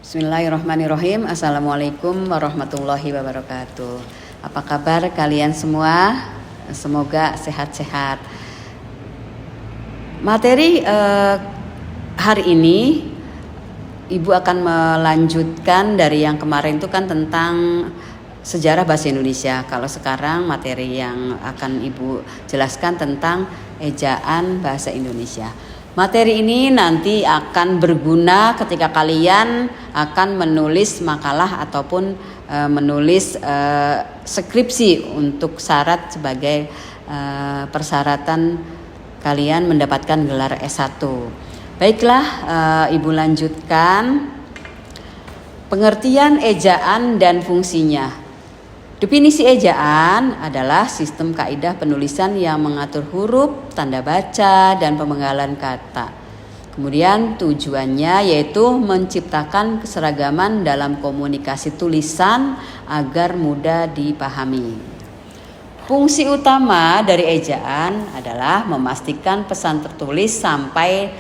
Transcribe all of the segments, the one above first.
Bismillahirrahmanirrahim. Assalamualaikum warahmatullahi wabarakatuh. Apa kabar kalian semua? Semoga sehat-sehat. Materi hari ini Ibu akan melanjutkan dari yang kemarin itu kan tentang sejarah bahasa Indonesia. Kalau sekarang materi yang akan Ibu jelaskan tentang ejaan bahasa Indonesia. Materi ini nanti akan berguna ketika kalian akan menulis makalah ataupun menulis skripsi untuk syarat sebagai persyaratan kalian mendapatkan gelar S1. Baiklah, Ibu lanjutkan. Pengertian ejaan dan fungsinya. Definisi ejaan adalah sistem kaidah penulisan yang mengatur huruf, tanda baca, dan pemenggalan kata. Kemudian tujuannya yaitu menciptakan keseragaman dalam komunikasi tulisan agar mudah dipahami. Fungsi utama dari ejaan adalah memastikan pesan tertulis sampai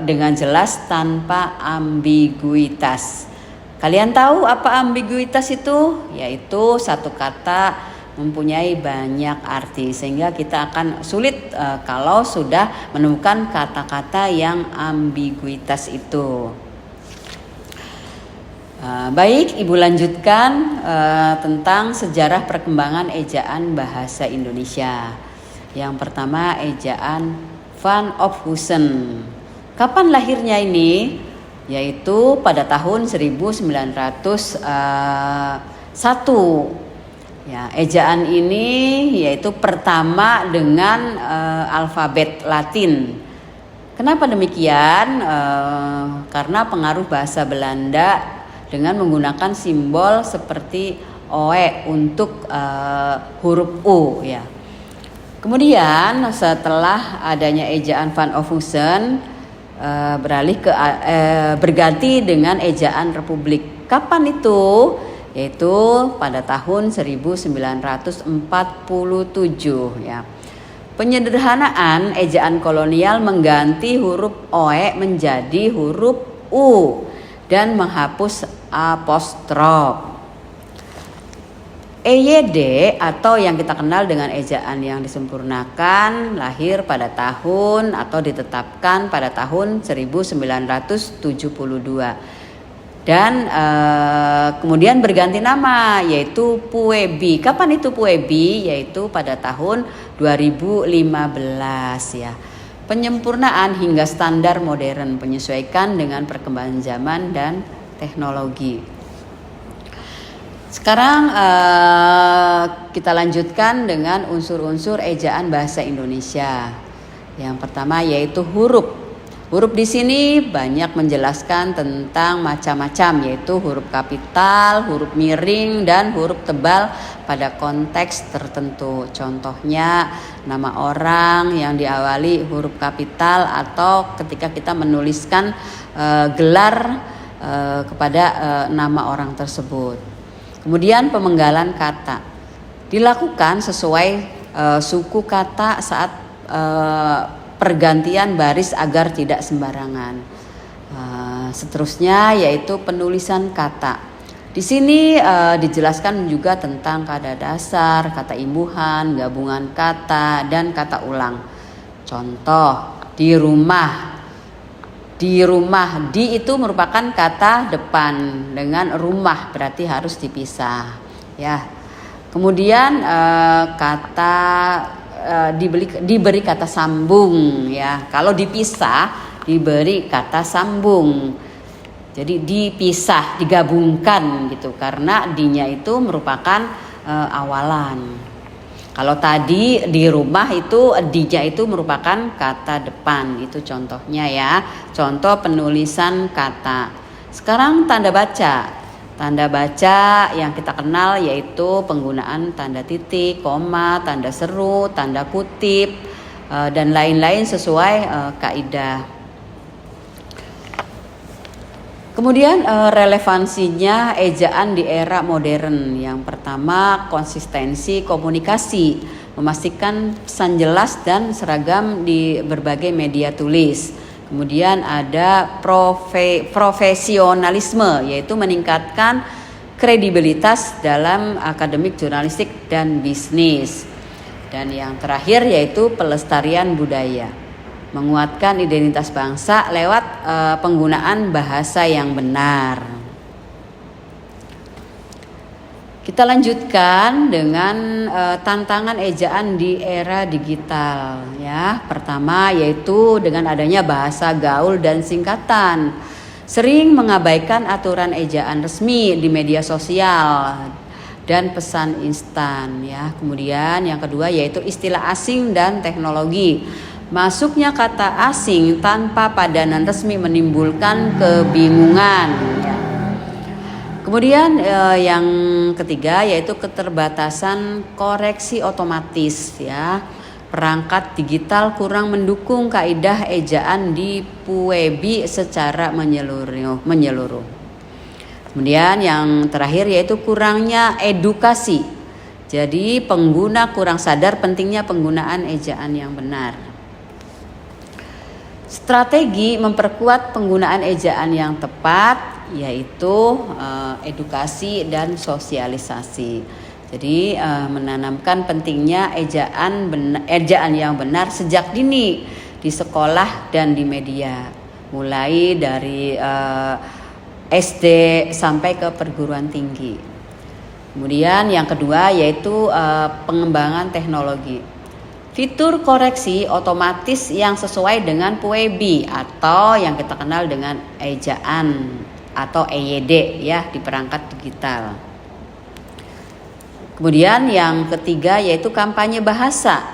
dengan jelas tanpa ambiguitas. Kalian tahu apa ambiguitas itu? Yaitu satu kata mempunyai banyak arti sehingga kita akan sulit kalau sudah menemukan kata-kata yang ambiguitas itu. Baik, Ibu lanjutkan tentang sejarah perkembangan ejaan bahasa Indonesia. Yang pertama, ejaan Van Ophusen. Kapan lahirnya ini? Yaitu pada tahun 1901. Ya, ejaan ini yaitu pertama dengan alfabet Latin. Kenapa demikian? Karena pengaruh bahasa Belanda dengan menggunakan simbol seperti OE untuk huruf U ya. Kemudian setelah adanya ejaan Van Ophusen berganti dengan ejaan Republik. Kapan itu? Yaitu pada tahun 1947 ya. Penyederhanaan ejaan kolonial mengganti huruf OE menjadi huruf U dan menghapus apostrof. EYD atau yang kita kenal dengan ejaan yang disempurnakan lahir pada tahun atau ditetapkan pada tahun 1972 dan kemudian berganti nama yaitu Puebi. Kapan itu Puebi? Yaitu pada tahun 2015 ya. Penyempurnaan hingga standar modern penyesuaikan dengan perkembangan zaman dan teknologi. Sekarang kita lanjutkan dengan unsur-unsur ejaan bahasa Indonesia. Yang pertama yaitu huruf. Huruf di sini banyak menjelaskan tentang macam-macam yaitu huruf kapital, huruf miring, dan huruf tebal pada konteks tertentu. Contohnya nama orang yang diawali huruf kapital atau ketika kita menuliskan gelar kepada nama orang tersebut. Kemudian pemenggalan kata dilakukan sesuai suku kata saat pergantian baris agar tidak sembarangan. Seterusnya yaitu penulisan kata. Di sini dijelaskan juga tentang kata dasar, kata imbuhan, gabungan kata, dan kata ulang. Contoh, di rumah. Di rumah, di itu merupakan kata depan dengan rumah berarti harus dipisah ya. Kemudian kata diberi kata sambung ya. Kalau dipisah diberi kata sambung. Jadi dipisah, digabungkan gitu karena dinya itu merupakan awalan. Kalau tadi di rumah itu dinya itu merupakan kata depan, itu contohnya ya. Contoh penulisan kata. Sekarang tanda baca. Tanda baca yang kita kenal yaitu penggunaan tanda titik, koma, tanda seru, tanda kutip dan lain-lain sesuai kaidah. Kemudian relevansinya ejaan di era modern. Yang pertama, konsistensi komunikasi, memastikan pesan jelas dan seragam di berbagai media tulis. Kemudian ada profesionalisme, yaitu meningkatkan kredibilitas dalam akademik jurnalistik dan bisnis. Dan yang terakhir yaitu pelestarian budaya, menguatkan identitas bangsa lewat penggunaan bahasa yang benar. Kita lanjutkan dengan tantangan ejaan di era digital ya. Pertama yaitu dengan adanya bahasa gaul dan singkatan. Sering mengabaikan aturan ejaan resmi di media sosial dan pesan instan ya. Kemudian yang kedua yaitu istilah asing dan teknologi. Masuknya kata asing tanpa padanan resmi menimbulkan kebingungan ya. Kemudian yang ketiga yaitu keterbatasan koreksi otomatis ya. Perangkat digital kurang mendukung kaidah ejaan di Puebi secara menyeluruh. Kemudian yang terakhir yaitu kurangnya edukasi. Jadi pengguna kurang sadar pentingnya penggunaan ejaan yang benar. Strategi memperkuat penggunaan ejaan yang tepat yaitu edukasi dan sosialisasi. Jadi menanamkan pentingnya ejaan yang benar sejak dini di sekolah dan di media, mulai dari SD sampai ke perguruan tinggi. Kemudian yang kedua yaitu pengembangan teknologi. Fitur koreksi otomatis yang sesuai dengan Puebi atau yang kita kenal dengan ejaan atau EYD ya di perangkat digital. Kemudian yang ketiga yaitu kampanye bahasa.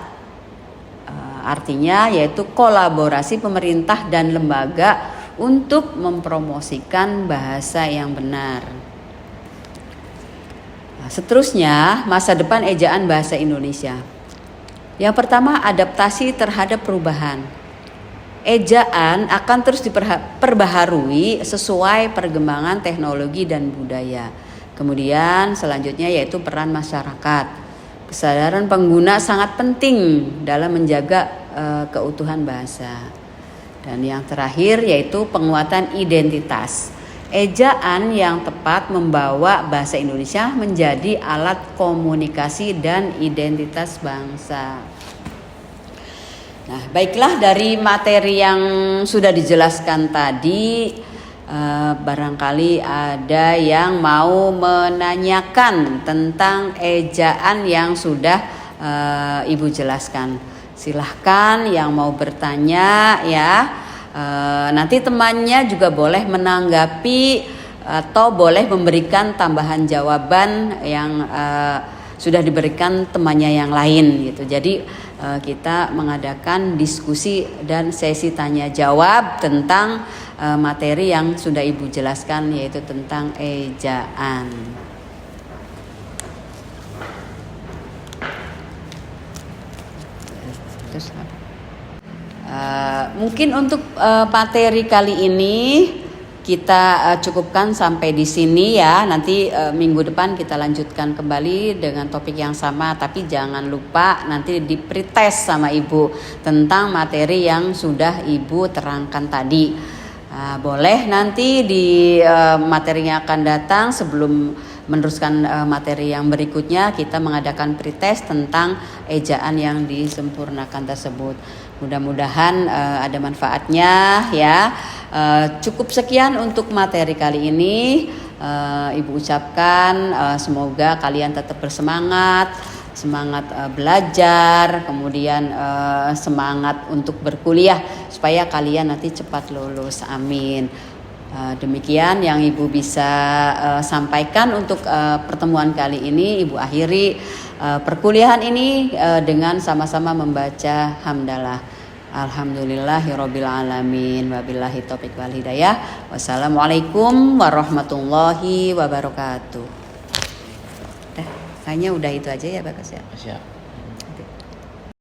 Artinya yaitu kolaborasi pemerintah dan lembaga untuk mempromosikan bahasa yang benar. Seterusnya, masa depan ejaan bahasa Indonesia. Yang pertama, adaptasi terhadap perubahan. Ejaan akan terus diperbaharui sesuai perkembangan teknologi dan budaya. Kemudian selanjutnya yaitu peran masyarakat. Kesadaran pengguna sangat penting dalam menjaga keutuhan bahasa. Dan yang terakhir yaitu penguatan identitas. Ejaan yang tepat membawa bahasa Indonesia menjadi alat komunikasi dan identitas bangsa. Nah, baiklah dari materi yang sudah dijelaskan tadi, barangkali ada yang mau menanyakan tentang ejaan yang sudah Ibu jelaskan. Silahkan yang mau bertanya ya. Nanti temannya juga boleh menanggapi atau boleh memberikan tambahan jawaban yang sudah diberikan temannya yang lain gitu. Jadi kita mengadakan diskusi dan sesi tanya jawab tentang materi yang sudah Ibu jelaskan yaitu tentang ejaan. Terus mungkin untuk materi kali ini kita cukupkan sampai di sini ya. Nanti minggu depan kita lanjutkan kembali dengan topik yang sama. Tapi jangan lupa nanti di pretest sama Ibu tentang materi yang sudah Ibu terangkan tadi. Boleh nanti di materi yang akan datang sebelum meneruskan materi yang berikutnya kita mengadakan pretest tentang ejaan yang disempurnakan tersebut. Mudah-mudahan ada manfaatnya ya. Cukup sekian untuk materi kali ini. Ibu ucapkan semoga kalian tetap bersemangat, semangat belajar, kemudian semangat untuk berkuliah supaya kalian nanti cepat lulus. Amin. Demikian yang Ibu bisa sampaikan untuk pertemuan kali ini. Ibu akhiri perkuliahan ini dengan sama-sama membaca hamdalah. Alhamdulillahirabbil alamin wabillahi taufiq wal hidayah. Wassalamualaikum warahmatullahi wabarakatuh. Kayaknya udah itu aja ya Bagas ya. Siap.